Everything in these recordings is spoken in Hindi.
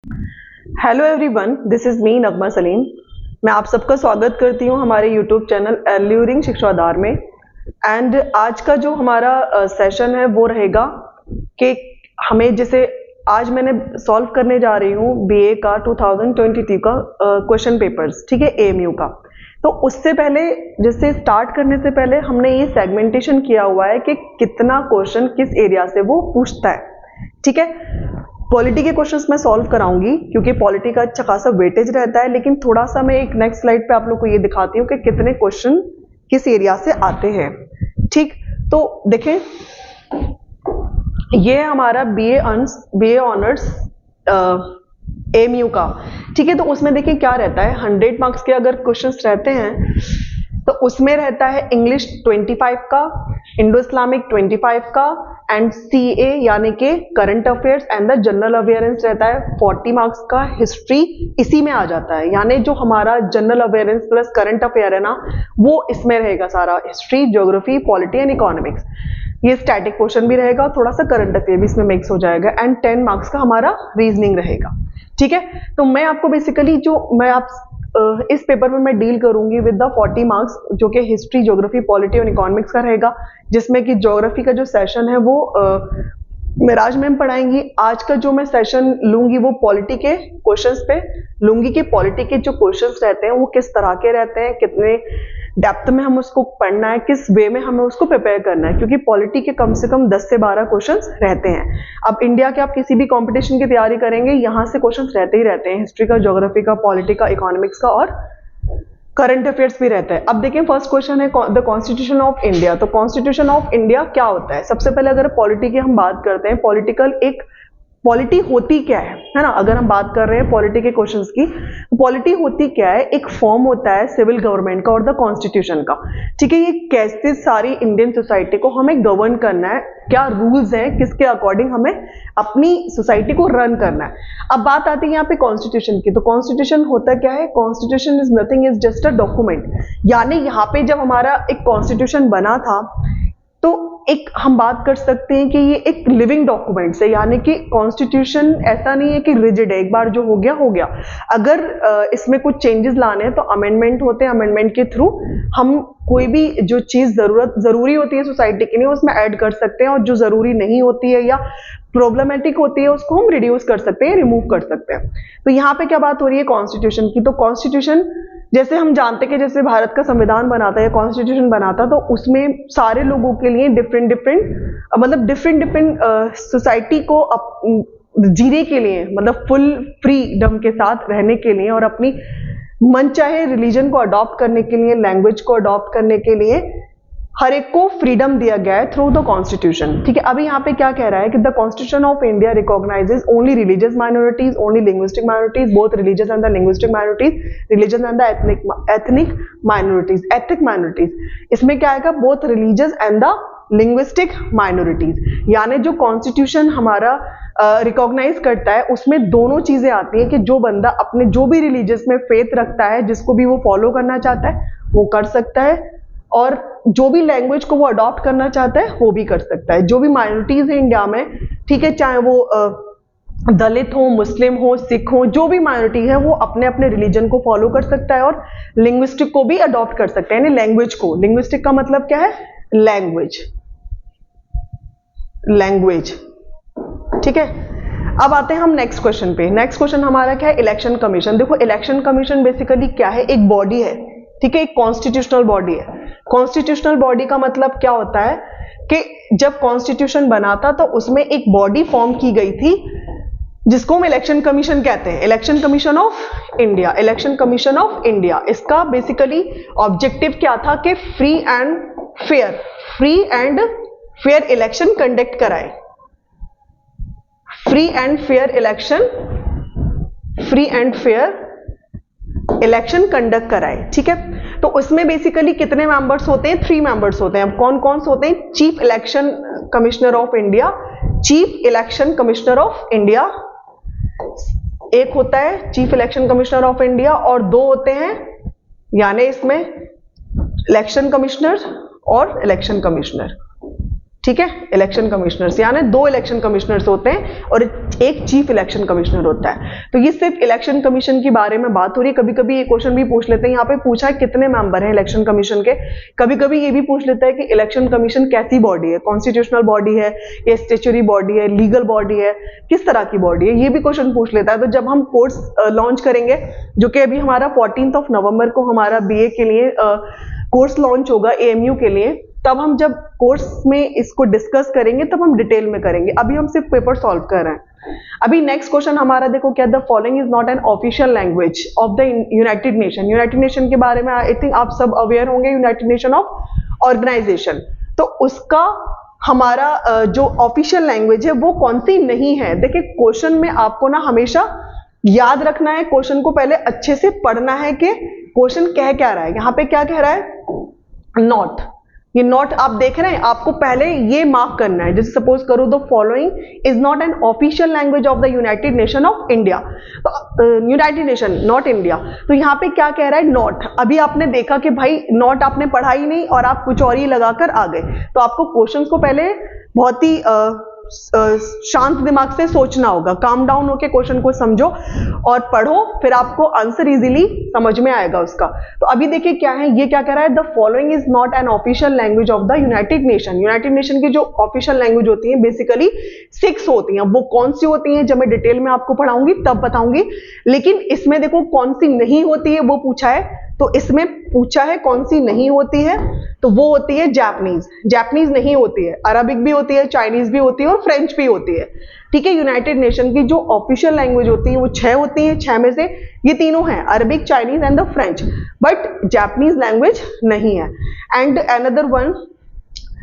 Hello everyone, this is me Nagma Salim. मैं आप सबका स्वागत करती हूँ हमारे यूट्यूब चैनल एल्यूरिंग शिक्षा आधार में। एंड आज का जो हमारा सेशन है वो रहेगा कि हमें जैसे आज मैंने सॉल्व करने जा रही हूँ बीए का 2022 का क्वेश्चन पेपर्स, ठीक है, एएमयू का। तो उससे पहले जैसे स्टार्ट करने से पहले हमने ये सेगमेंटेशन किया हुआ है कि कितना क्वेश्चन किस एरिया से वो पूछता है, ठीक है। पॉलिटी के क्वेश्चंस मैं सॉल्व कराऊंगी क्योंकि पॉलिटी का अच्छा खासा वेटेज रहता है, लेकिन थोड़ा सा मैं एक नेक्स्ट स्लाइड पे आप लोग को ये दिखाती हूँ कि कितने क्वेश्चन किस एरिया से आते हैं, ठीक। तो देखें, ये है हमारा बीए ऑनर्स एएमयू का, ठीक है। तो उसमें देखिए क्या रहता है, 100 मार्क्स के अगर क्वेश्चंस रहते हैं तो उसमें रहता है इंग्लिश 25 का, इंडो इस्लामिक 25 का, एंड सीए यानी कि current affairs and the general awareness रहता है 40 मार्क्स का। हिस्ट्री इसी में आ जाता है, यानी जो हमारा general awareness plus current affair है ना, वो इसमें रहेगा सारा। History, geography, polity and economics, ये स्टैटिक क्वेश्चन भी रहेगा और थोड़ा सा करंट अफेयर भी इसमें मिक्स हो जाएगा। एंड 10 मार्क्स का हमारा रीजनिंग रहेगा, ठीक है। तो मैं आपको बेसिकली इस पेपर में मैं डील करूंगी विद द 40 मार्क्स, जो कि हिस्ट्री, ज्योग्राफी, पॉलिटी और इकोनॉमिक्स का रहेगा, जिसमें कि ज्योग्राफी का जो सेशन है वो मेराज मैम पढ़ाएंगी। आज का जो मैं सेशन लूंगी वो पॉलिटी के क्वेश्चंस पे लूंगी कि पॉलिटी के जो क्वेश्चंस रहते हैं वो किस तरह के रहते हैं, कितने डेप्थ में हम उसको पढ़ना है, किस वे में हमें उसको प्रिपेयर करना है, क्योंकि पॉलिटी के कम से कम 10 से 12 क्वेश्चंस रहते हैं। अब इंडिया के आप किसी भी कंपटीशन की तैयारी करेंगे, यहाँ से क्वेश्चंस रहते ही रहते हैं, हिस्ट्री का, ज्योग्राफी का, पॉलिटी का, इकोनॉमिक्स का और करंट अफेयर्स भी रहता है। अब देखिए, फर्स्ट क्वेश्चन है द कॉन्स्टिट्यूशन ऑफ इंडिया। तो कॉन्स्टिट्यूशन ऑफ इंडिया क्या होता है? सबसे पहले अगर पॉलिटी की हम बात करते हैं, पॉलिटी होती क्या है ना। अगर हम बात कर रहे हैं पॉलिटी के क्वेश्चंस की, पॉलिटी होती क्या है? एक फॉर्म होता है सिविल गवर्नमेंट का और द कॉन्स्टिट्यूशन का, ठीक है। ये कैसे सारी इंडियन सोसाइटी को हमें गवर्न करना है, क्या रूल्स हैं, किसके अकॉर्डिंग हमें अपनी सोसाइटी को रन करना है। अब बात आती है यहाँ पे कॉन्स्टिट्यूशन की। तो कॉन्स्टिट्यूशन होता क्या है? Constitution is nothing, is just a document. यानी यहाँ पे जब हमारा एक कॉन्स्टिट्यूशन बना था तो एक हम बात कर सकते हैं कि ये एक लिविंग डॉक्यूमेंट है, यानी कि कॉन्स्टिट्यूशन ऐसा नहीं है कि रिजिड है, एक बार जो हो गया हो गया। अगर इसमें कुछ चेंजेस लाने हैं तो अमेंडमेंट होते हैं, अमेंडमेंट के थ्रू हम कोई भी जो चीज जरूरी होती है सोसाइटी के लिए उसमें ऐड कर सकते हैं, और जो जरूरी नहीं होती है या प्रॉब्लमेटिक होती है उसको हम रिड्यूस कर सकते हैं, रिमूव कर सकते हैं। तो यहाँ पे क्या बात हो रही है? कॉन्स्टिट्यूशन की। तो कॉन्स्टिट्यूशन जैसे हम जानते हैं कि जैसे भारत का संविधान बना था या कॉन्स्टिट्यूशन बना था, तो उसमें सारे लोगों के लिए डिफरेंट डिफरेंट सोसाइटी को जीने के लिए, मतलब फुल फ्रीडम के साथ रहने के लिए और अपनी मन चाहे रिलीजन को अडॉप्ट करने के लिए, लैंग्वेज को अडॉप्ट करने के लिए हर एक को फ्रीडम दिया गया है थ्रू द कॉन्स्टिट्यूशन, ठीक है। अभी यहाँ पे क्या कह रहा है कि the constitution of India recognises only religious minorities, only linguistic minorities, both religious and the linguistic minorities, religion and the ethnic minorities. इसमें क्या आएगा? Both religious and the linguistic minorities. यानी जो कॉन्स्टिट्यूशन हमारा रिकॉग्नाइज करता है उसमें दोनों चीजें आती है कि जो बंदा अपने जो भी रिलीजियस में फेथ रखता है, जिसको भी वो फॉलो करना चाहता है वो कर सकता है, और जो भी लैंग्वेज को वो अडॉप्ट करना चाहता है वो भी कर सकता है। जो भी माइनॉरिटीज है इंडिया में, ठीक है, चाहे वो दलित हो, मुस्लिम हो, सिख हो, जो भी माइनॉरिटी है वो अपने अपने रिलीजन को फॉलो कर सकता है और लिंग्विस्टिक को भी अडॉप्ट कर सकता है, यानी लैंग्वेज को। लिंग्विस्टिक का मतलब क्या है? लैंग्वेज, ठीक है। अब आते हैं हम नेक्स्ट क्वेश्चन पे। नेक्स्ट क्वेश्चन हमारा क्या है? Election commission. देखो, इलेक्शन कमीशन बेसिकली क्या है? एक बॉडी है, ठीक है, एक कॉन्स्टिट्यूशनल बॉडी है। कॉन्स्टिट्यूशनल बॉडी का मतलब क्या होता है कि जब कॉन्स्टिट्यूशन बना था तो उसमें एक बॉडी फॉर्म की गई थी जिसको हम इलेक्शन कमीशन कहते हैं। Election commission of India, election commission of India. इसका बेसिकली ऑब्जेक्टिव क्या था कि free and fair election conduct कराए, free and fair election conduct कराए, ठीक है। तो उसमें बेसिकली कितने मेंबर्स होते हैं? 3 मेंबर्स होते हैं। अब कौन कौन से होते हैं? Chief election commissioner of India, chief election commissioner of India एक होता है chief election commissioner of India, और 2 होते हैं, यानी इसमें इलेक्शन कमिश्नर और इलेक्शन कमिश्नर, ठीक है, इलेक्शन कमिश्नर्स, यानी 2 इलेक्शन कमिश्नर्स होते हैं और एक चीफ इलेक्शन कमिश्नर होता है। तो ये सिर्फ इलेक्शन कमीशन के बारे में बात हो रही है। कभी कभी ये क्वेश्चन भी पूछ लेते हैं, यहाँ पे पूछा है कितने मेंबर हैं इलेक्शन कमीशन के। कभी कभी ये भी पूछ लेता है कि इलेक्शन कमीशन कैसी बॉडी है, कॉन्स्टिट्यूशनल बॉडी है या स्टेचुरी बॉडी है, लीगल बॉडी है, किस तरह की बॉडी है, ये भी क्वेश्चन पूछ लेता है। तो जब हम कोर्स लॉन्च करेंगे, जो कि अभी हमारा 14 नवंबर को हमारा BA के लिए कोर्स लॉन्च होगा AMU के लिए, तब हम जब कोर्स में इसको डिस्कस करेंगे तब हम डिटेल में करेंगे। अभी हम सिर्फ पेपर सॉल्व कर रहे हैं। अभी नेक्स्ट क्वेश्चन हमारा देखो क्या, the following is not an official language of the United nation. United nation के बारे में आई थिंक आप सब अवेयर होंगे, यूनाइटेड नेशन ऑफ ऑर्गेनाइजेशन। तो उसका हमारा जो ऑफिशियल लैंग्वेज है वो कौन सी नहीं है। देखिए क्वेश्चन में आपको ना हमेशा याद रखना है, क्वेश्चन को पहले अच्छे से पढ़ना है कि क्वेश्चन कह क्या रहा है। यहाँ पे क्या कह रहा है, नॉट, ये नॉट आप देख रहे हैं, आपको पहले ये मार्क करना है। जैसे सपोज करो the following is not an official language of the United nation of India, United nation not India. तो यहाँ पे क्या कह रहा है, नॉट। अभी आपने देखा कि भाई नॉट आपने पढ़ा ही नहीं और आप कुछ और ही लगाकर आ गए। तो आपको क्वेश्चंस को पहले बहुत ही शांत दिमाग से सोचना होगा, काम डाउन होकर क्वेश्चन को समझो और पढ़ो, फिर आपको आंसर इजीली समझ में आएगा उसका। तो अभी देखिए क्या है, ये क्या कह रहा है, the following is not an official language of the United nation. United nation की जो ऑफिशियल लैंग्वेज होती है बेसिकली 6 होती हैं। वो कौन सी होती हैं जब मैं डिटेल में आपको पढ़ाऊंगी तब बताऊंगी, लेकिन इसमें देखो कौन सी नहीं होती है वो पूछा है। तो इसमें पूछा है कौन सी नहीं होती है, तो वो होती है जापानीज। जापानीज नहीं होती है, अरबिक भी होती है, चाइनीज भी होती है और फ्रेंच भी होती है। ठीक है, यूनाइटेड नेशन की जो ऑफिशियल लैंग्वेज होती है वो 6 होती है। 6 में से ये तीनों हैं, Arabic, Chinese and the French, but Japanese language नहीं है। एंड अनदर वन,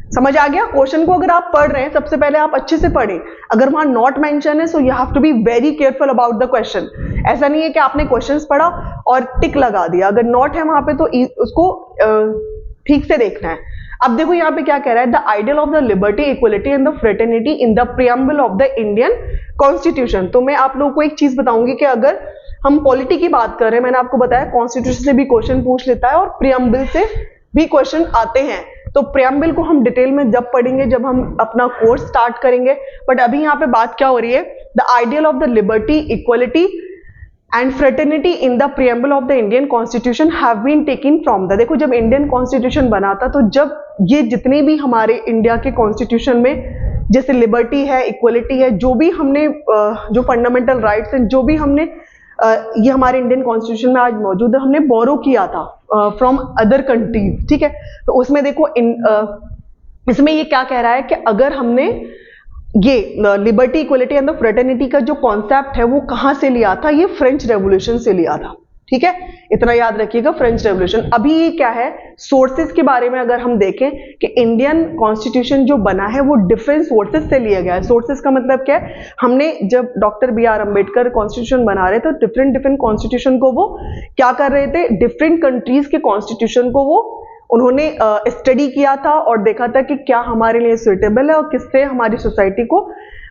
समझ आ गया। क्वेश्चन को अगर आप पढ़ रहे हैं सबसे पहले आप अच्छे से पढ़ें। अगर वहां नॉट मेंशन है so you have to be very careful about the question. ऐसा नहीं है कि आपने क्वेश्चंस पढ़ा और टिक लगा दिया, अगर नॉट है वहां पे तो उसको ठीक से देखना है। अब देखो यहाँ पे क्या कह रहा है, the ideal of the liberty, equality and the fraternity in the preamble of the Indian constitution. तो मैं आप लोगों को एक चीज बताऊंगी कि अगर हम पॉलिटी की बात कर रहे हैं, मैंने आपको बताया कॉन्स्टिट्यूशन से भी क्वेश्चन पूछ लेता है और प्रियम्बल से भी क्वेश्चन आते हैं। तो प्रियम्बल को हम डिटेल में जब पढ़ेंगे, जब हम अपना कोर्स स्टार्ट करेंगे। बट अभी यहाँ पे बात क्या हो रही है, the ideal of the liberty, equality and fraternity in the preamble of the Indian constitution have been taken from the. देखो जब इंडियन कॉन्स्टिट्यूशन बना था, तो जब ये जितने भी हमारे इंडिया के कॉन्स्टिट्यूशन में जैसे लिबर्टी है, इक्वलिटी है, जो भी हमने जो फंडामेंटल राइट्स हैं, जो भी हमने ये हमारे इंडियन कॉन्स्टिट्यूशन में आज मौजूद है, हमने बोरो किया था फ्रॉम अदर कंट्रीज। ठीक है, तो उसमें देखो इसमें ये क्या कह रहा है कि अगर हमने ये liberty, equality and the fraternity का जो कॉन्सेप्ट है वो कहां से लिया था, ये फ्रेंच रेवोल्यूशन से लिया था। ठीक है, इतना याद रखिएगा, फ्रेंच रेवोल्यूशन। अभी ये क्या है, सोर्सेज के बारे में अगर हम देखें कि इंडियन कॉन्स्टिट्यूशन जो बना है वो डिफरेंट सोर्सेज से लिया गया है। सोर्सेज का मतलब क्या है, हमने जब डॉक्टर BR अम्बेडकर कॉन्स्टिट्यूशन बना रहे थे तो डिफरेंट कॉन्स्टिट्यूशन को वो क्या कर रहे थे, डिफरेंट कंट्रीज के कॉन्स्टिट्यूशन को वो उन्होंने स्टडी किया था और देखा था कि क्या हमारे लिए सुइटेबल है और किससे हमारी सोसाइटी को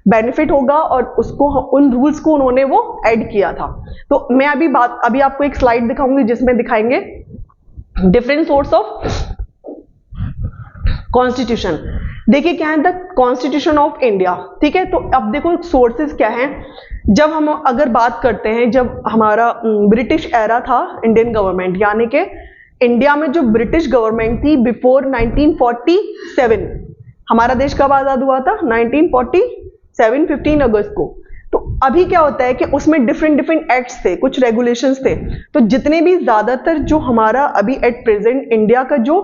बेनिफिट होगा, और उसको उन रूल्स को उन्होंने वो ऐड किया था। तो मैं अभी आपको एक स्लाइड दिखाऊंगी जिसमें दिखाएंगे डिफरेंट सोर्स ऑफ कॉन्स्टिट्यूशन। देखिए क्या है, द कॉन्स्टिट्यूशन ऑफ इंडिया। ठीक है, तो अब देखो सोर्सेज क्या हैं। जब हम अगर बात करते हैं, जब हमारा ब्रिटिश एरा था, इंडियन गवर्नमेंट, यानी कि इंडिया में जो ब्रिटिश गवर्नमेंट थी बिफोर 1947, हमारा देश कब आजाद हुआ था, 1947, 15 अगस्त को। तो अभी क्या होता है कि उसमें डिफरेंट एक्ट्स थे, कुछ रेगुलेशंस थे। तो जितने भी ज्यादातर जो हमारा अभी एट प्रेजेंट इंडिया का जो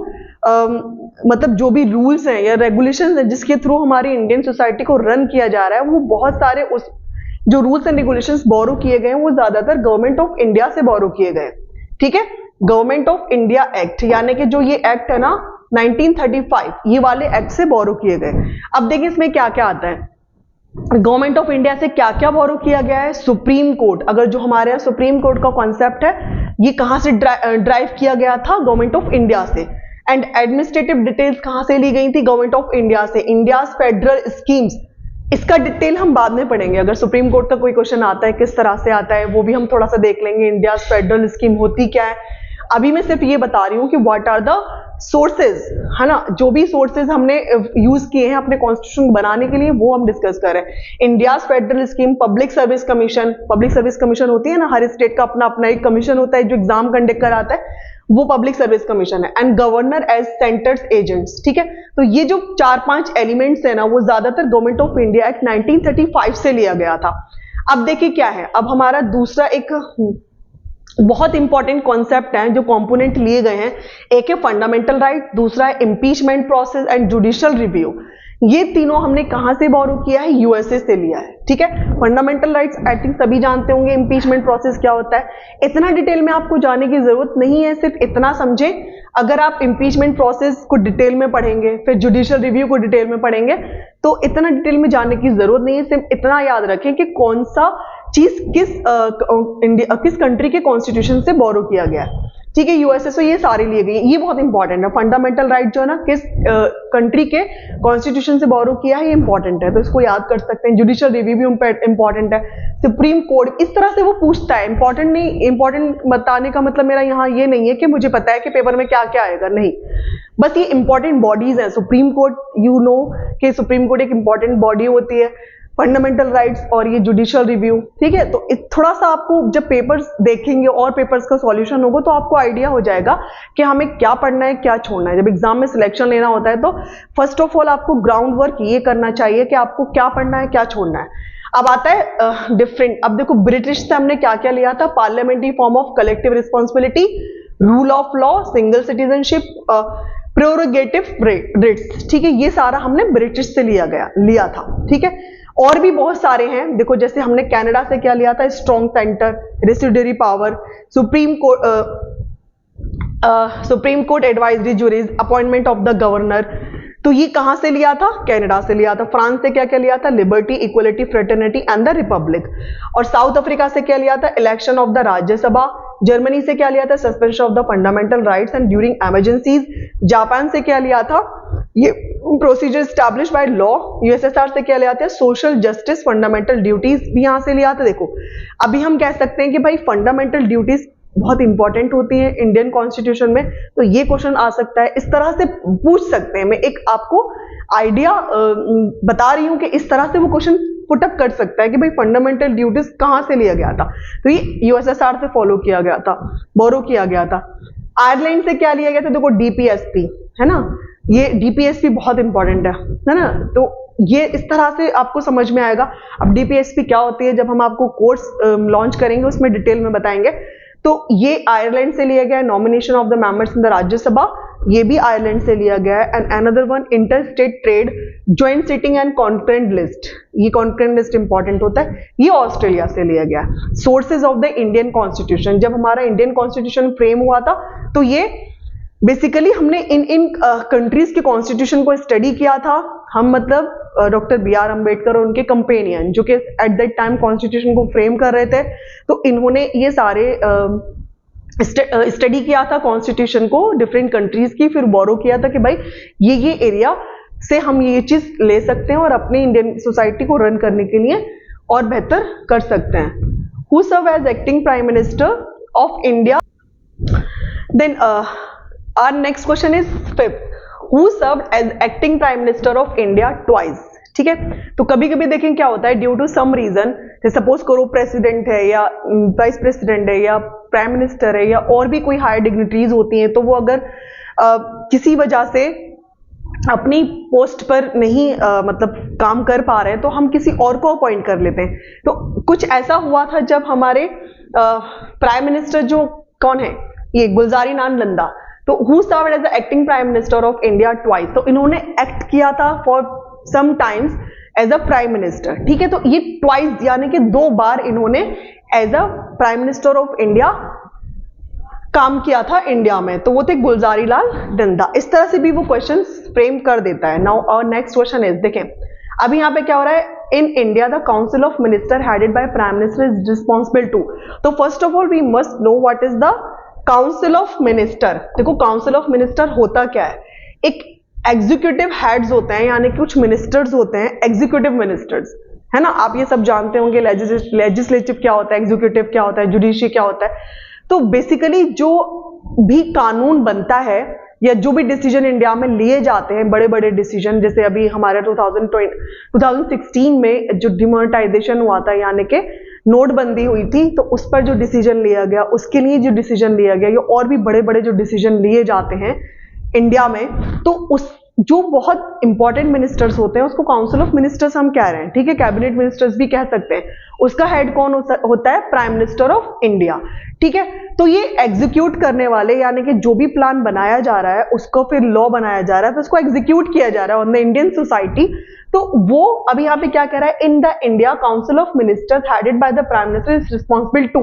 मतलब जो भी रूल्स हैं या रेगुलेशंस हैं जिसके थ्रू हमारी इंडियन सोसाइटी को रन किया जा रहा है, वो बहुत सारे उस जो रूल्स एंड रेगुलेशंस बोरो किए गए हैं वो ज्यादातर गवर्नमेंट ऑफ इंडिया से बोरो किए गए। ठीक है, गवर्नमेंट ऑफ इंडिया एक्ट, यानी कि जो ये एक्ट है ना 1935, ये वाले एक्ट से बोरो किए गए। अब देखिए इसमें क्या क्या आता है, गवर्नमेंट ऑफ इंडिया से क्या क्या बोरो किया गया है। सुप्रीम कोर्ट, अगर जो हमारे यहाँ सुप्रीम कोर्ट का कॉन्सेप्ट है ये कहां से ड्राइव किया गया था, गवर्नमेंट ऑफ इंडिया से। एंड एडमिनिस्ट्रेटिव डिटेल्स कहां से ली गई थी, गवर्नमेंट ऑफ इंडिया से। इंडिया फेडरल स्कीम्स, इसका डिटेल हम बाद में पढ़ेंगे, अगर सुप्रीम कोर्ट का कोई क्वेश्चन आता है किस तरह से आता है वो भी हम थोड़ा सा देख लेंगे, इंडिया फेडरल स्कीम होती क्या है। अभी मैं सिर्फ ये बता रही हूं कि व्हाट आर द सोर्सेज है ना, जो भी सोर्सेज हमने यूज किए हैं अपने कॉन्स्टिट्यूशन बनाने के लिए वो हम डिस्कस कर रहे हैं। India's federal scheme, public service commission, public service commission होती है ना, हर स्टेट का अपना अपना एक कमीशन होता है जो एग्जाम कंडक्ट कराता है, वो पब्लिक सर्विस कमीशन है। And governor as centre's agents, ठीक है। तो ये जो 4-5 एलिमेंट्स है ना, वो ज्यादातर गवर्नमेंट ऑफ इंडिया एक्ट 1935 से लिया गया था। अब देखिए क्या है, अब हमारा दूसरा एक बहुत इंपॉर्टेंट कॉन्सेप्ट है जो कंपोनेंट लिए गए हैं, एक है फंडामेंटल राइट, दूसरा है impeachment process and judicial review. ये तीनों हमने कहां से बोरो किया है, यूएसए से लिया है, ठीक है। फंडामेंटल राइट्स आई थिंक सभी जानते होंगे, इंपीचमेंट प्रोसेस क्या होता है, इतना डिटेल में आपको जाने की जरूरत नहीं है, सिर्फ इतना समझे। अगर आप इंपीचमेंट प्रोसेस को डिटेल में पढ़ेंगे, फिर जुडिशियल रिव्यू को डिटेल में पढ़ेंगे, तो इतना डिटेल में जाने की जरूरत नहीं है, सिर्फ इतना याद रखें कि कौन सा चीज किस कंट्री के कॉन्स्टिट्यूशन से बोरो किया गया है, ठीक है। यूएसए से ये सारी लिए गई, ये बहुत इंपॉर्टेंट है। फंडामेंटल राइट जो है ना, किस कंट्री के कॉन्स्टिट्यूशन से बोरो किया है, ये इंपॉर्टेंट है, तो इसको याद कर सकते हैं। जुडिशियल रिव्यू भी इंपॉर्टेंट है। सुप्रीम कोर्ट, इस तरह से वो पूछता है, इंपॉर्टेंट नहीं, इंपॉर्टेंट बताने का मतलब मेरा यहाँ ये नहीं है कि मुझे पता है कि पेपर में क्या क्या आएगा, नहीं, बस ये इंपॉर्टेंट बॉडीज है। सुप्रीम कोर्ट, यू नो कि सुप्रीम कोर्ट एक इंपॉर्टेंट बॉडी होती है, फंडामेंटल राइट्स और ये जुडिशियल रिव्यू, ठीक है। तो थोड़ा सा आपको जब पेपर्स देखेंगे और पेपर्स का सॉल्यूशन होगा तो आपको आइडिया हो जाएगा कि हमें क्या पढ़ना है, क्या छोड़ना है। जब एग्जाम में सिलेक्शन लेना होता है तो फर्स्ट ऑफ ऑल आपको ग्राउंड वर्क ये करना चाहिए कि आपको क्या पढ़ना है, क्या छोड़ना है। अब आता है डिफरेंट। अब देखो ब्रिटिश से हमने क्या क्या लिया था, parliamentary form of collective responsibility, rule of law, single citizenship, prerogative rights, ठीक है। ये सारा हमने ब्रिटिश से लिया था, ठीक है। और भी बहुत सारे हैं, देखो जैसे हमने कनाडा से क्या लिया था, strong centre, residuary power, supreme court advisory juries, appointment of the governor, तो ये कहां से लिया था, कनाडा से लिया था। फ्रांस से क्या क्या लिया था, liberty, equality, fraternity and the Republic. और साउथ अफ्रीका से क्या लिया था, election of the Rajya Sabha. Germany से क्या लिया था, suspension of the fundamental rights and during emergencies. Japan से क्या लिया था, ये procedure establish by law. USSR से क्या लिया था, सोशल जस्टिस, फंडामेंटल ड्यूटीज भी यहां से लिया था। देखो अभी हम कह सकते हैं कि भाई फंडामेंटल ड्यूटीज बहुत इंपॉर्टेंट होती है इंडियन कॉन्स्टिट्यूशन में, तो ये क्वेश्चन आ सकता है, इस तरह से पूछ सकते हैं। मैं एक आपको आइडिया बता रही हूं कि इस तरह से वो क्वेश्चन पुटअप कर सकता है कि भाई फंडामेंटल ड्यूटीज कहां से लिया गया था, तो ये यूएसएसआर से फॉलो किया गया था, बोरो किया गया था। आयरलैंड से क्या लिया गया था, देखो डीपीएसपी है ना, ये डीपीएसपी बहुत इंपॉर्टेंट है ना, तो ये इस तरह से आपको समझ में आएगा। अब डीपीएसपी क्या होती है, जब हम आपको कोर्स लॉन्च करेंगे उसमें डिटेल में बताएंगे। तो ये आयरलैंड से लिया गया है, nomination of the members in the Rajya Sabha, ये भी आयरलैंड से लिया गया है। And another one, inter state trade, joint sitting and concurrent list, ये कॉन्करेंट लिस्ट इंपॉर्टेंट होता है, ये ऑस्ट्रेलिया से लिया गया है। Sources of the Indian constitution, जब हमारा इंडियन कॉन्स्टिट्यूशन फ्रेम हुआ था तो ये बेसिकली हमने इन कंट्रीज के कॉन्स्टिट्यूशन को स्टडी किया था। हम मतलब डॉक्टर बी.आर. अम्बेडकर और उनके कंपेनियन जो कि एट दैट टाइम कॉन्स्टिट्यूशन को फ्रेम कर रहे थे, तो इन्होंने ये सारे स्टडी किया था कॉन्स्टिट्यूशन को डिफरेंट कंट्रीज की, फिर बोरो किया था कि भाई ये एरिया से हम ये चीज ले सकते हैं और अपनी इंडियन सोसाइटी को रन करने के लिए और बेहतर कर सकते हैं। Who serve as acting prime minister of India, then our next question is fifth, who served as acting prime minister of India twice, ठीक है। तो कभी कभी देखें क्या होता है, due to some reason, suppose करो प्रेसिडेंट है या वाइस प्रेसिडेंट है या प्राइम मिनिस्टर है या और भी कोई हायर डिग्निटरीज होती हैं, तो वो अगर किसी वजह से अपनी पोस्ट पर नहीं मतलब काम कर पा रहे हैं तो हम किसी और को अपॉइंट कर लेते हैं। तो कुछ ऐसा हुआ था जब हमारे प्राइम मिनिस्टर जो कौन है, ये गुलजारी लाल नंदा, तो who served as the acting prime minister of India twice, तो इन्होंने एक्ट किया था for some times as a prime minister, ठीक है। तो ये ट्वाइस यानी कि 2 बार इन्होंने as a prime minister of India काम किया था इंडिया में, तो वो थे गुलजारी लाल नंदा। इस तरह से भी वो क्वेश्चन फ्रेम कर देता है। नाउ और नेक्स्ट क्वेश्चन इज, देखें अभी यहाँ पे क्या हो रहा है, in India the council of minister headed by prime minister is responsible to, तो first of all we must know what is the council of minister. देखो काउंसिल ऑफ मिनिस्टर होता क्या है, एक एग्जीक्यूटिव हेड्स होते हैं, यानी कुछ मिनिस्टर्स होते हैं, एग्जीक्यूटिव मिनिस्टर्स है ना, आप ये सब जानते होंगे। लेजिस्लेटिव क्या होता है, एग्जीक्यूटिव क्या होता है, जुडिशरी क्या होता है। तो बेसिकली जो भी कानून बनता है या जो भी डिसीजन इंडिया में लिए जाते हैं, बड़े बड़े डिसीजन, जैसे अभी हमारे 2016 में जो डिमोनेटाइजेशन हुआ था, यानी कि नोटबंदी हुई थी, तो उस पर जो डिसीजन लिया गया, उसके लिए जो डिसीजन लिया गया, या और भी बड़े बड़े जो डिसीजन लिए जाते हैं इंडिया में, तो उस जो बहुत इंपॉर्टेंट मिनिस्टर्स होते हैं उसको काउंसिल ऑफ मिनिस्टर्स हम कह रहे हैं, ठीक है, कैबिनेट मिनिस्टर्स भी कह सकते हैं। उसका हेड कौन होता है? प्राइम मिनिस्टर ऑफ इंडिया, ठीक है। तो ये एग्जीक्यूट करने वाले, यानी कि जो भी प्लान बनाया जा रहा है उसको फिर लॉ बनाया जा रहा है, फिर उसको एग्जीक्यूट किया जा रहा है ऑन द इंडियन सोसाइटी। तो वो अभी यहाँ पे क्या कह रहा है? In the India council of ministers headed by the prime minister is responsible to.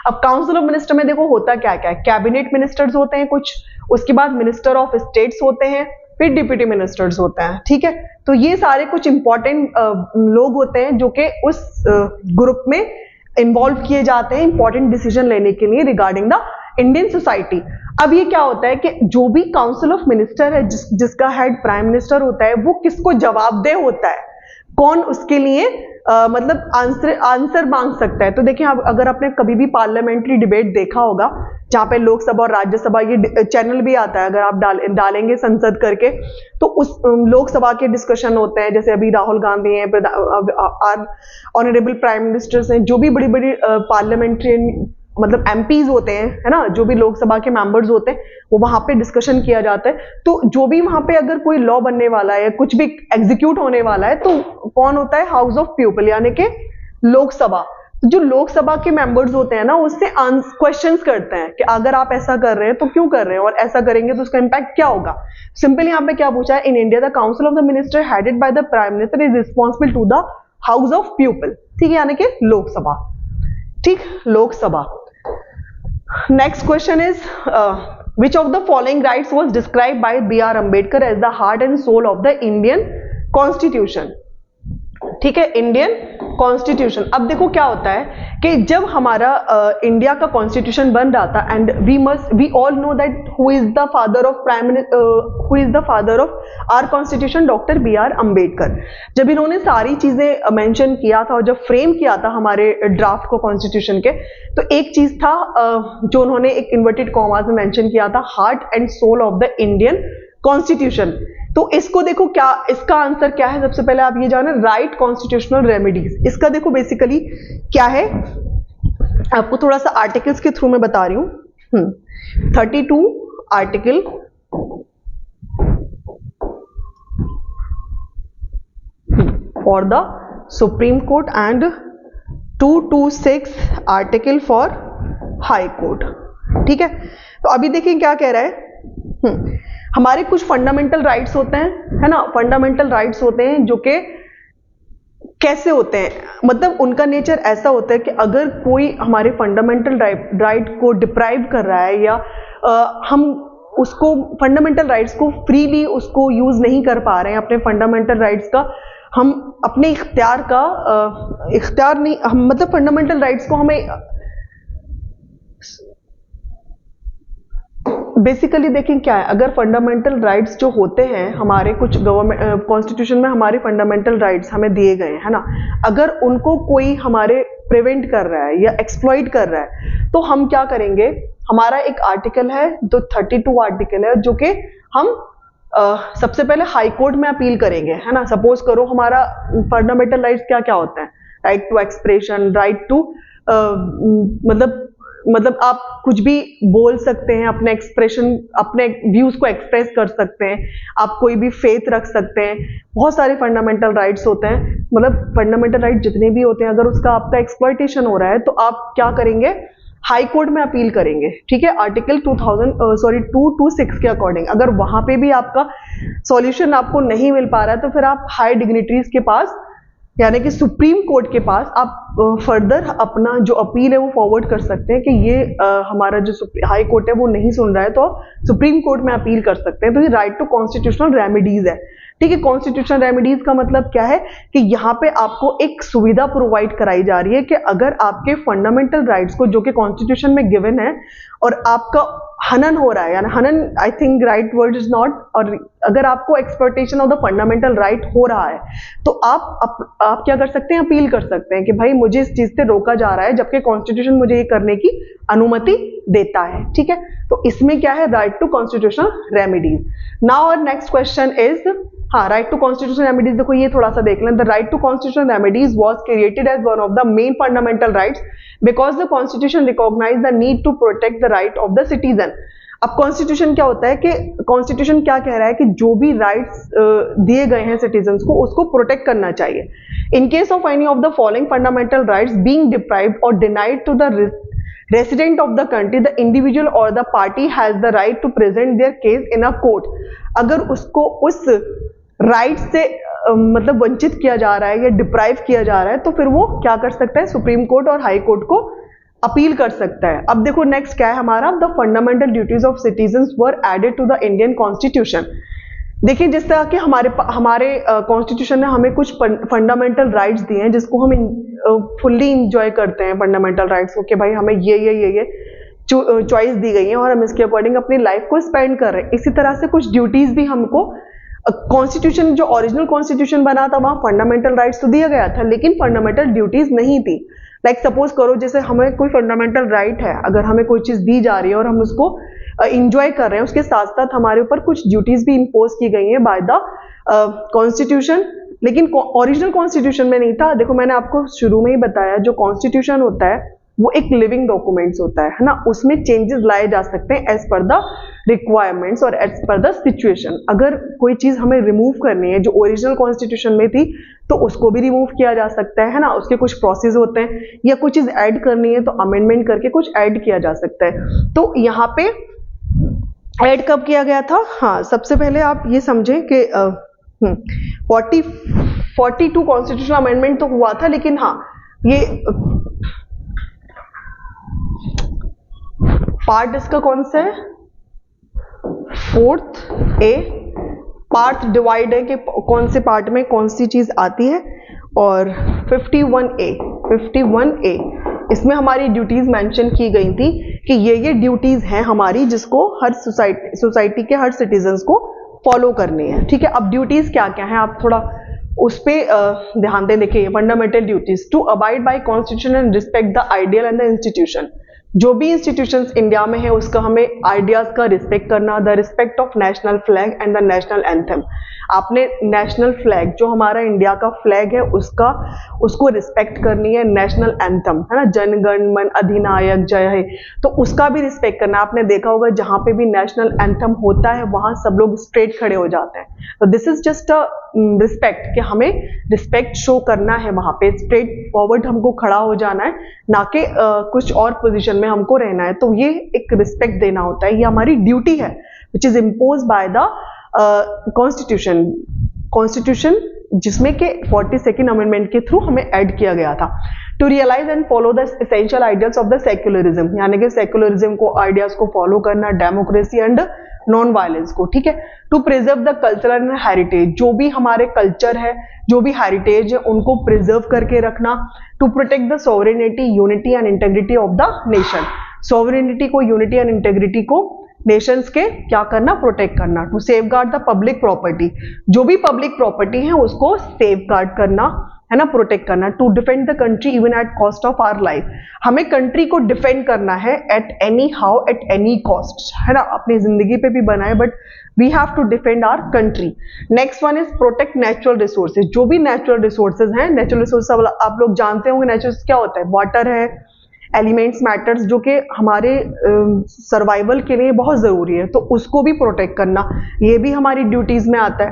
अब काउंसिल ऑफ मिनिस्टर में देखो होता क्या क्या है, कैबिनेट मिनिस्टर्स होते हैं कुछ, उसके बाद मिनिस्टर ऑफ स्टेट्स होते हैं, फिर डिप्यूटी मिनिस्टर्स होते हैं, ठीक है। तो ये सारे कुछ इंपॉर्टेंट लोग होते हैं जो कि उस ग्रुप में इन्वॉल्व किए जाते हैं इंपॉर्टेंट डिसीजन लेने के लिए रिगार्डिंग द इंडियन सोसाइटी। अब ये क्या होता है कि जो भी काउंसिल ऑफ मिनिस्टर है, जिसका हेड प्राइम मिनिस्टर होता है, वो किसको जवाबदेह होता है, कौन उसके लिए मतलब आंसर मांग सकता है। तो देखिए, अगर आपने कभी भी पार्लियामेंट्री डिबेट देखा होगा जहां पे लोकसभा और राज्यसभा, ये चैनल भी आता है, अगर आप डालेंगे संसद करके, तो उस लोकसभा के डिस्कशन होते हैं, जैसे अभी राहुल गांधी हैं, ऑनरेबल प्राइम मिनिस्टर्स हैं, जो भी बड़ी बड़ी पार्लियामेंट्री मतलब एमपीज होते हैं, है ना, जो भी लोकसभा के मेंबर्स होते हैं, वो वहां पे डिस्कशन किया जाता है। तो जो भी वहां पे अगर कोई लॉ बनने वाला है, कुछ भी एग्जीक्यूट होने वाला है, तो कौन होता है? हाउस ऑफ पीपल, यानी कि लोकसभा। जो लोकसभा के मेंबर्स होते हैं ना, उससे क्वेश्चंस करते हैं कि अगर आप ऐसा कर रहे हैं तो क्यों कर रहे हैं, और ऐसा करेंगे तो उसका इंपैक्ट क्या होगा। सिंपल यहाँ पे क्या पूछा है? In India the council of the minister headed by the prime minister is responsible to the house of people, ठीक है, यानी कि लोकसभा, ठीक, Lok Sabha. Next question is which of the following rights was described by B.R. Ambedkar as the heart and soul of the Indian Constitution? ठीक है, इंडियन कॉन्स्टिट्यूशन। अब देखो क्या होता है कि जब हमारा इंडिया का कॉन्स्टिट्यूशन बन रहा था, and we all know that who is the father of our constitution, doctor B.R. Ambedkar. जब इन्होंने सारी चीजें मेंशन किया था और जब फ्रेम किया था हमारे ड्राफ्ट को कॉन्स्टिट्यूशन के, तो एक चीज था जो उन्होंने एक इन्वर्टेड कॉमास में मेंशन किया था, heart and soul of the Indian constitution. तो इसको देखो, क्या इसका आंसर क्या है? सबसे पहले आप ये जाने, राइट कॉन्स्टिट्यूशनल रेमेडीज। इसका देखो बेसिकली क्या है, आपको थोड़ा सा आर्टिकल्स के थ्रू मैं बता रही हूं। 32 article for the supreme court and 226 article for high court, ठीक है। तो अभी देखिए क्या कह रहा है, हमारे कुछ फंडामेंटल राइट्स होते हैं, है ना, फंडामेंटल राइट्स होते हैं जो कि कैसे होते हैं, मतलब उनका नेचर ऐसा होता है कि अगर कोई हमारे फंडामेंटल राइट को डिप्राइव कर रहा है, या हम उसको फंडामेंटल राइट्स को फ्रीली उसको यूज नहीं कर पा रहे हैं, अपने फंडामेंटल राइट्स का हम अपने इख्तियार नहीं, हम मतलब फंडामेंटल राइट्स को हमें बेसिकली देखें क्या है, अगर फंडामेंटल राइट्स जो होते हैं हमारे, कुछ गवर्नमेंट कॉन्स्टिट्यूशन में हमारे फंडामेंटल राइट्स हमें दिए गए हैं ना, अगर उनको कोई हमारे प्रिवेंट कर रहा है या एक्सप्लॉइट कर रहा है, तो हम क्या करेंगे? हमारा एक आर्टिकल है, जो 32 आर्टिकल है, जो कि हम सबसे पहले हाई कोर्ट में अपील करेंगे, है ना। सपोज करो हमारा फंडामेंटल राइट्स क्या क्या होता है? Right to expression, right to मतलब आप कुछ भी बोल सकते हैं, अपने एक्सप्रेशन, अपने व्यूज को एक्सप्रेस कर सकते हैं, आप कोई भी फेथ रख सकते हैं, बहुत सारे फंडामेंटल राइट्स होते हैं। मतलब फंडामेंटल राइट जितने भी होते हैं, अगर उसका आपका एक्सप्लॉइटेशन हो रहा है तो आप क्या करेंगे? हाई कोर्ट में अपील करेंगे, ठीक है, आर्टिकल 226 के अकॉर्डिंग। अगर वहां पे भी आपका सॉल्यूशन आपको नहीं मिल पा रहा है, तो फिर आप हाई डिग्निटरीज के पास, यानी कि सुप्रीम कोर्ट के पास आप फर्दर अपना जो अपील है वो फॉरवर्ड कर सकते हैं कि ये हमारा जो हाई कोर्ट है वो नहीं सुन रहा है, तो सुप्रीम कोर्ट में अपील कर सकते हैं। तो ये राइट टू कॉन्स्टिट्यूशनल रेमेडीज है, ठीक है। कॉन्स्टिट्यूशनल रेमेडीज का मतलब क्या है कि यहाँ पे आपको एक सुविधा प्रोवाइड कराई जा रही है कि अगर आपके फंडामेंटल राइट्स को, जो कि कॉन्स्टिट्यूशन में गिवन है, और आपका हनन हो रहा है, यानी हनन I think right word is not, और अगर आपको exploitation of the fundamental right हो रहा है, तो आप क्या कर सकते हैं? अपील कर सकते हैं कि भाई मुझे इस चीज से रोका जा रहा है, जबकि कॉन्स्टिट्यूशन मुझे ये करने की अनुमति देता है, ठीक है। तो इसमें क्या है, right to constitutional remedies. Now और नेक्स्ट क्वेश्चन इज, हाँ, राइट टू कॉन्स्टिट्यूशनल रेमेडीज, देखो ये थोड़ा सा देख लें। The right to constitutional remedies was created as one of the main fundamental rights because the constitution recognise the need to protect the right of the citizen. अब कॉन्स्टिट्यूशन क्या होता है कि कॉन्स्टिट्यूशन क्या कह रहा है कि जो भी राइट्स दिए गए हैं सिटीजन्स को, उसको प्रोटेक्ट करना चाहिए। In case of any of the following fundamental rights being deprived और denied to the resident of the country, the individual or the party has the right to present their case in a court। अगर उसको उस राइट से मतलब वंचित किया जा रहा है या डिप्राइव किया जा रहा है, तो फिर वो क्या कर सकता है, सुप्रीम कोर्ट और हाई कोर्ट को अपील कर सकता है। अब देखो नेक्स्ट क्या है हमारा, the fundamental duties of citizens were added to the Indian constitution. देखिए जिस तरह के हमारे कॉन्स्टिट्यूशन ने हमें कुछ फंडामेंटल राइट्स दिए हैं जिसको हम फुल्ली इंजॉय करते हैं, फंडामेंटल राइट्स को, कि भाई हमें ये चॉइस दी गई है और हम इसके अकॉर्डिंग अपनी लाइफ को स्पेंड कर रहे हैं। इसी तरह से कुछ ड्यूटीज भी हमको कॉन्स्टिट्यूशन, जो ओरिजिनल कॉन्स्टिट्यूशन बना था वहां फंडामेंटल राइट्स तो दिया गया था लेकिन फंडामेंटल ड्यूटीज नहीं थी। लाइक सपोज करो जैसे हमें कोई फंडामेंटल राइट है, अगर हमें कोई चीज दी जा रही है और हम उसको इंजॉय कर रहे हैं, उसके साथ साथ हमारे ऊपर कुछ ड्यूटीज भी इंपोज की गई हैं बाय द कॉन्स्टिट्यूशन, लेकिन ओरिजिनल कॉन्स्टिट्यूशन में नहीं था। देखो मैंने आपको शुरू में ही बताया, जो कॉन्स्टिट्यूशन होता है वो एक लिविंग डॉक्यूमेंट्स होता है ना, उसमें चेंजेस लाए जा सकते हैं एज पर द रिक्वायरमेंट्स और एज पर द सिचुएशन। अगर कोई चीज हमें रिमूव करनी है जो ओरिजिनल कॉन्स्टिट्यूशन में थी तो उसको भी रिमूव किया जा सकता है ना, उसके कुछ प्रोसेस होते हैं, या कुछ चीज ऐड करनी है तो अमेंडमेंट करके कुछ ऐड किया जा सकता है। तो यहाँ पे ऐड कब किया गया था, हाँ सबसे पहले आप ये समझें कि 42 कॉन्स्टिट्यूशनल अमेंडमेंट तो हुआ था, लेकिन हाँ ये पार्ट इसका कौन सा है, 4th A पार्ट डिवाइड है कि कौन से पार्ट में कौन सी चीज आती है। और 51A इसमें हमारी ड्यूटीज मेंशन की गई थी कि ये ड्यूटीज हैं हमारी जिसको हर सोसाइटी के हर सिटीजन्स को फॉलो करनी है। ठीक है, अब ड्यूटीज क्या क्या हैं आप थोड़ा उस पर ध्यान दें। देखिए fundamental duties, to abide by constitution and respect the ideal and the institution. जो भी इंस्टीट्यूशंस इंडिया में है उसका हमें आइडियाज का रिस्पेक्ट करना, the respect of national flag and the national anthem. आपने नेशनल फ्लैग जो हमारा इंडिया का फ्लैग है उसको रिस्पेक्ट करनी है, नेशनल एंथम है ना, जन गण मन अधिनायक जय है, तो उसका भी रिस्पेक्ट करना। आपने देखा होगा जहां पे भी नेशनल एंथम होता है वहां सब लोग स्ट्रेट खड़े हो जाते हैं, तो this is just a respect कि हमें रिस्पेक्ट शो करना है, वहां पे स्ट्रेट फॉरवर्ड हमको खड़ा हो जाना है, ना कि कुछ और पोजीशन में हमको रहना है। तो ये एक रिस्पेक्ट देना होता है, ये हमारी ड्यूटी है which is impose by the constitution जिसमें के 42nd अमेंडमेंट के थ्रू हमें ऐड किया गया था। To realise and follow the essential ideals of the secularism, यानी कि सेक्युलरिज्म को आइडियाज को फॉलो करना, डेमोक्रेसी एंड नॉन वायलेंस को। ठीक है, to preserve the cultural and heritage, जो भी हमारे कल्चर है जो भी हेरिटेज है उनको प्रिजर्व करके रखना। To protect the sovereignty unity and integrity of the nation, sovereignty को यूनिटी एंड इंटेग्रिटी को नेशंस के क्या करना, प्रोटेक्ट करना। To safeguard the public property, जो भी पब्लिक प्रॉपर्टी है उसको सेव गार्ड करना है ना, प्रोटेक्ट करना। To defend the country even at cost of our life, हमें कंट्री को डिफेंड करना है at any how at any cost है ना, अपनी जिंदगी पे भी बनाए but we have to defend our country. Next one is protect natural resources, जो भी नेचुरल रिसोर्सेज हैं, नेचुरल रिसोर्सेज आप लोग जानते होंगे नेचुरल क्या होता है, वाटर है, एलिमेंट्स मैटर्स जो कि हमारे सर्वाइवल के लिए बहुत जरूरी है, तो उसको भी प्रोटेक्ट करना ये भी हमारी ड्यूटीज में आता है।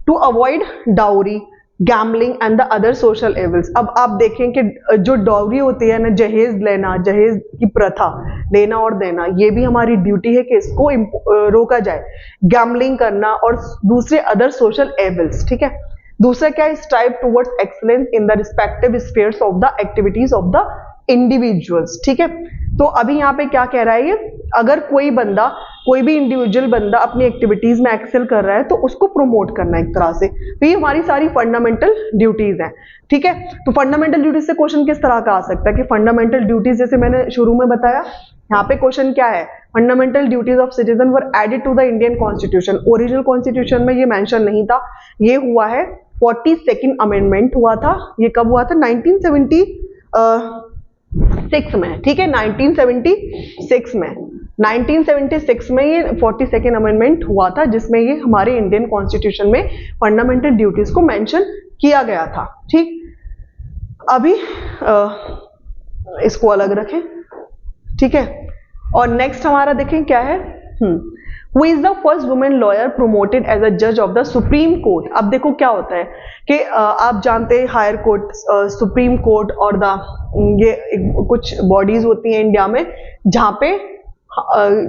To avoid dowry, gambling and the other social evils, अब आप देखें कि जो डाउरी होती है ना, जहेज लेना, जहेज की प्रथा लेना और देना, ये भी हमारी ड्यूटी है कि इसको रोका जाए। गैम्बलिंग करना और दूसरे अदर सोशल एविल्स। ठीक है, दूसरा क्या है, strive towards excellence in the respective spheres of the activities of the individuals. ठीक है, तो अभी यहाँ पे क्या कह रहा है ये, अगर कोई बंदा, कोई भी इंडिविजुअल बंदा अपनी एक्टिविटीज में एक्सेल कर रहा है तो उसको प्रमोट करना एक तरह से, तो ये हमारी सारी फंडामेंटल ड्यूटीज हैं। ठीक है, तो फंडामेंटल ड्यूटीज से क्वेश्चन किस तरह का आ सकता है कि फंडामेंटल ड्यूटीज जैसे मैंने शुरू में बताया, यहाँ पे क्वेश्चन क्या है, fundamental duties of citizen were added to the Indian constitution. Original constitution में ये मेंशन नहीं था, ये हुआ है 42nd अमेंडमेंट हुआ था। ये कब हुआ था, 1976 में। ठीक है, 1976 में 1976 में ये 42nd अमेंडमेंट हुआ था, जिसमें ये हमारे इंडियन कॉन्स्टिट्यूशन में फंडामेंटल ड्यूटीज को मेंशन किया गया था। ठीक, अभी इसको अलग रखें, ठीक है। और नेक्स्ट हमारा देखें क्या है, Who is the first woman lawyer promoted as a judge of the Supreme Court? अब देखो क्या होता है कि आप जानते हैं हायर कोर्ट, सुप्रीम कोर्ट और ये कुछ बॉडीज होती हैं इंडिया में जहाँ पे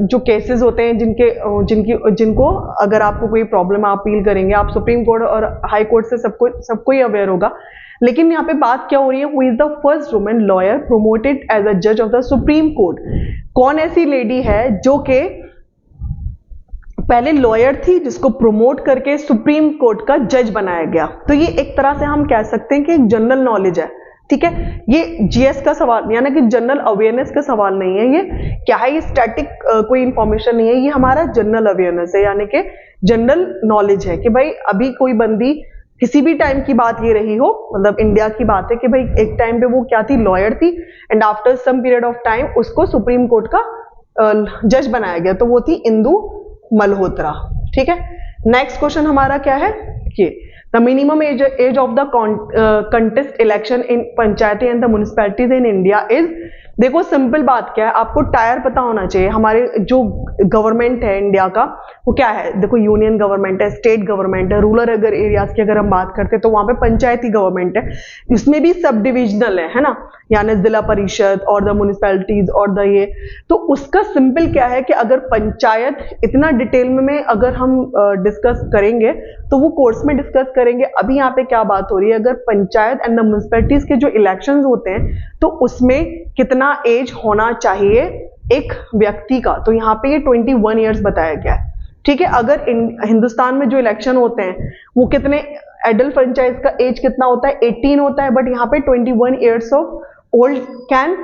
जो केसेस होते हैं जिनको अगर आपको कोई प्रॉब्लम आप अपील करेंगे, आप सुप्रीम कोर्ट और हाई कोर्ट से सबको ही अवेयर होगा। लेकिन यहाँ पे बात क्या हो रही है, Who is the first woman lawyer promoted as a judge of the Supreme Court? कौन ऐसी लेडी है जो कि पहले लॉयर थी जिसको प्रमोट करके सुप्रीम कोर्ट का जज बनाया गया? तो ये एक तरह से हम कह सकते हैं कि एक जनरल नॉलेज है, ठीक है। ये जीएस का सवाल यानी कि जनरल अवेयरनेस का सवाल नहीं है, ये क्या है, ये स्टैटिक कोई इंफॉर्मेशन नहीं है, ये हमारा जनरल अवेयरनेस है, यानी कि जनरल नॉलेज है कि भाई अभी कोई बंदी किसी भी टाइम की बात ये रही हो, मतलब इंडिया की बात है कि भाई एक टाइम पे वो क्या थी, लॉयर थी, and after some period of time उसको सुप्रीम कोर्ट का जज बनाया गया, तो वो थी इंदु मल्होत्रा, ठीक है। नेक्स्ट क्वेश्चन हमारा क्या है, ये the minimum age of the contest election in Panchayati and the municipalities in India is, देखो सिंपल बात क्या है, आपको टायर पता होना चाहिए। हमारे जो गवर्नमेंट है इंडिया का वो क्या है, देखो यूनियन गवर्नमेंट है, स्टेट गवर्नमेंट है, रूरल अगर एरियाज की अगर हम बात करते हैं तो वहां पे पंचायती गवर्नमेंट है, इसमें भी सब डिविजनल है ना, यानी जिला परिषद और द म्युनिसिपैलिटीज और द ये, तो उसका सिंपल क्या है कि अगर पंचायत इतना डिटेल में अगर हम डिस्कस करेंगे तो वो कोर्स में डिस्कस करेंगे। अभी यहाँ पे क्या बात हो रही है, अगर पंचायत एंड द म्युनिसिपैलिटीज के जो इलेक्शंस होते हैं तो उसमें कितना एज होना चाहिए एक व्यक्ति का, तो यहाँ पे ये 21 ईयर्स बताया गया है, ठीक है। अगर हिंदुस्तान में जो इलेक्शन होते हैं वो कितने, एडल्ट फ्रेंचाइज का एज कितना होता है, 18 होता है, बट यहाँ पे 21 years of old can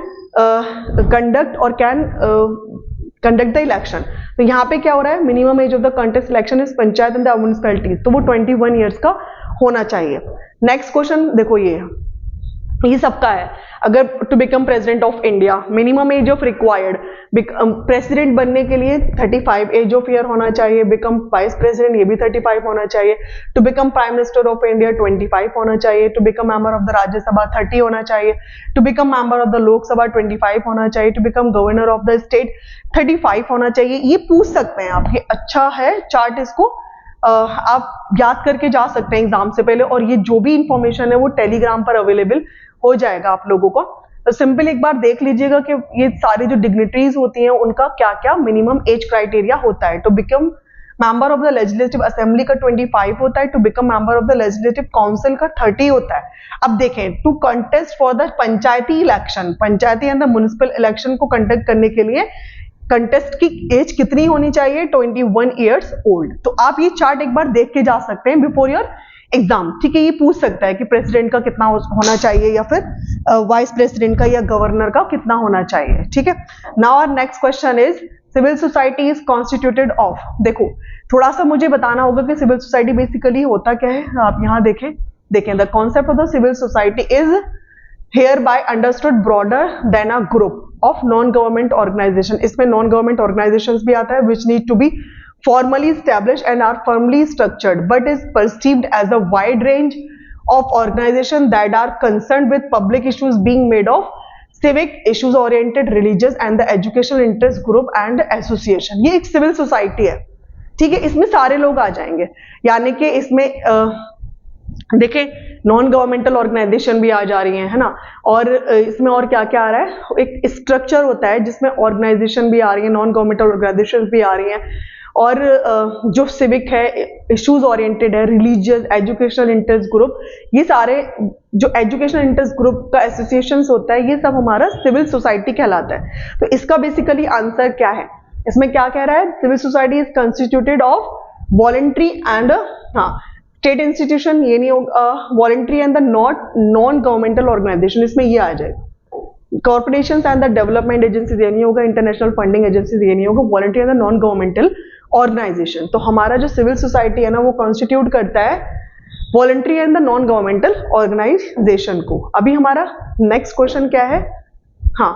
conduct और कैन कंडक्ट द इलेक्शन। तो यहाँ पे क्या हो रहा है, minimum age of the contest election is panchayat and the municipalities, तो वो 21 ईयर्स का होना चाहिए। नेक्स्ट क्वेश्चन देखो, ये सबका है, अगर to become president of India minimum age of required, president बनने के लिए 35 एज ऑफ ईयर होना चाहिए, बिकम वाइस प्रेसिडेंट ये भी 35 होना चाहिए, to become prime minister of India 25 होना चाहिए, to become member of the Rajya Sabha 30 होना चाहिए, to become member of the Lok Sabha 25 होना चाहिए, to become governor of the state 35 होना चाहिए। ये पूछ सकते हैं आप, ये अच्छा है चार्ट, इसको आप याद करके जा सकते हैं एग्जाम से पहले, और ये जो भी इंफॉर्मेशन है वो टेलीग्राम पर अवेलेबल हो जाएगा आप लोगों को। तो सिंपल एक बार देख लीजिएगा कि ये सारी जो डिग्निटरीज होती हैं उनका क्या क्या मिनिमम एज क्राइटेरिया होता है। To become member of the legislative assembly का 25 होता है, to become member of the legislative council का 30 होता है। अब देखें, to contest for the panchayati election, panchayati and the municipal election को कंडक्ट करने के लिए कंटेस्ट की एज कितनी होनी चाहिए, 21 ईयर्स ओल्ड। तो आप ये चार्ट एक बार देख के जा सकते हैं बिफोर योर एग्जाम, ठीक है। ये पूछ सकता है कि प्रेसिडेंट का कितना होना चाहिए या फिर वाइस प्रेसिडेंट का या गवर्नर का कितना होना चाहिए, ठीक है। Now our next question is civil society is constituted of, देखो थोड़ा सा मुझे बताना होगा कि सिविल सोसाइटी बेसिकली होता क्या है। आप यहाँ देखें the concept of the civil society is hereby understood broader than a group of non-government organization, इसमें non-government organizations भी आता है which need to be formally established and are firmly structured but is perceived as a wide range of organizations that are concerned with public issues being made of civic issues oriented religious and the educational interest group and association। ये एक सिविल सोसाइटी है, ठीक है। इसमें सारे लोग आ जाएंगे, यानी कि इसमें देखें नॉन गवर्नमेंटल ऑर्गेनाइजेशन भी आ जा रही है ना, और इसमें और क्या क्या आ रहा है, एक स्ट्रक्चर होता है जिसमें ऑर्गेनाइजेशन भी आ रही है, नॉन गवर्नमेंटल ऑर्गेनाइजेशन भी आ रही हैं, और जो सिविक है, इश्यूज ओरिएंटेड है, रिलीजियस, एजुकेशनल इंटरेस्ट ग्रुप, ये सारे जो एजुकेशनल इंटरेस्ट ग्रुप का एसोसिएशंस होता है, ये सब हमारा सिविल सोसाइटी कहलाता है। तो इसका बेसिकली आंसर क्या है, इसमें क्या कह रहा है, civil society is constituted of voluntary and state institution, ये नहीं होगा, voluntary and the non governmental organisation, इसमें ये आ जाएगा, corporations and the development agencies ये नहीं होगा, इंटरनेशनल फंडिंग एजेंसीज ये नहीं होगा, voluntary and the non governmental organisation. तो हमारा जो सिविल सोसाइटी है ना वो कॉन्स्टिट्यूट करता है voluntary and the non governmental organisation को। अभी हमारा नेक्स्ट क्वेश्चन क्या है, हाँ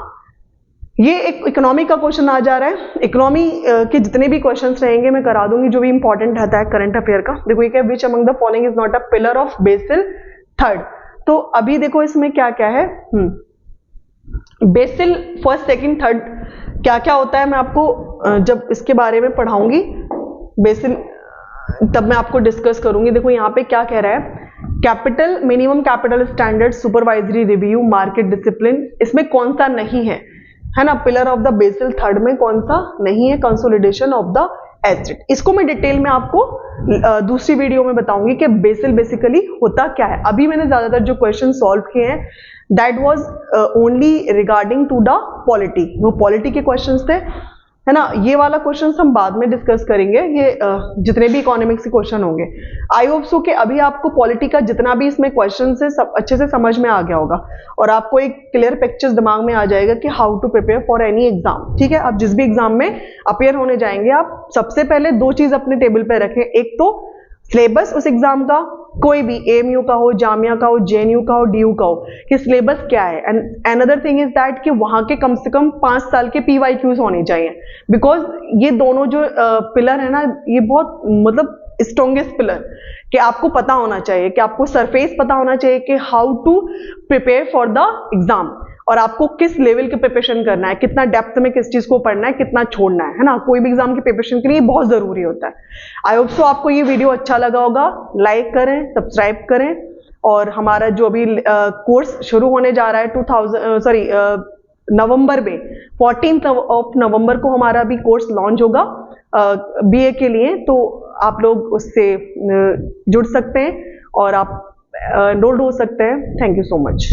ये एक इकोनॉमी का क्वेश्चन आ जा रहा है। इकोनॉमी के जितने भी क्वेश्चंस रहेंगे मैं करा दूंगी, जो भी इंपॉर्टेंट रहता है करंट अफेयर का। देखो ये क्या, which among the following is not a pillar of BECIL third. तो अभी देखो इसमें क्या क्या है, बेसिल फर्स्ट सेकंड थर्ड क्या क्या होता है मैं आपको जब इसके बारे में पढ़ाऊंगी बेसिल तब मैं आपको डिस्कस करूंगी। देखो यहाँ पे क्या कह रहा है, capital minimum capital standard, supervisory review, market discipline, इसमें कौन सा नहीं है ना, pillar of the BECIL third में कौन सा नहीं है, कंसोलिडेशन ऑफ द एसेट। इसको मैं डिटेल में आपको दूसरी वीडियो में बताऊंगी कि बेसिल बेसिकली होता क्या है। अभी मैंने ज्यादातर जो क्वेश्चन सॉल्व किए हैं that was only regarding to the polity, वो पॉलिटी के क्वेश्चंस थे, है ना। ये वाला क्वेश्चन हम बाद में डिस्कस करेंगे, ये जितने भी इकोनॉमिक्स के क्वेश्चन होंगे। आई होप सो कि अभी आपको पॉलिटी का जितना भी इसमें क्वेश्चन है सब अच्छे से समझ में आ गया होगा और आपको एक क्लियर पिक्चर दिमाग में आ जाएगा कि how to prepare for any exam. ठीक है, आप जिस भी एग्जाम में अपेयर होने जाएंगे आप सबसे पहले दो चीज अपने टेबल पे रखें, एक तो सिलेबस उस एग्जाम का, कोई भी एएमयू का हो, जामिया का हो, जेएनयू का हो, डीयू का हो, कि सिलेबस क्या है। And another thing is that कि वहां के कम से कम 5 साल के पीवाईक्यूज होने चाहिए, बिकॉज ये दोनों जो पिलर है ना ये बहुत मतलब स्ट्रॉन्गेस्ट पिलर, कि आपको पता होना चाहिए, कि आपको सरफेस पता होना चाहिए कि how to prepare for the exam, और आपको किस लेवल के प्रिपरेशन करना है, कितना डेप्थ में किस चीज को पढ़ना है, कितना छोड़ना है ना। कोई भी एग्जाम की प्रिपरेशन के लिए बहुत जरूरी होता है। आई होप सो आपको ये वीडियो अच्छा लगा होगा, लाइक करें, सब्सक्राइब करें, और हमारा जो अभी कोर्स शुरू होने जा रहा है नवंबर में 14 ऑफ नवंबर को हमारा भी कोर्स लॉन्च होगा बीए के लिए, तो आप लोग उससे जुड़ सकते हैं और आप एनरोल्ड हो सकते हैं। Thank you so much.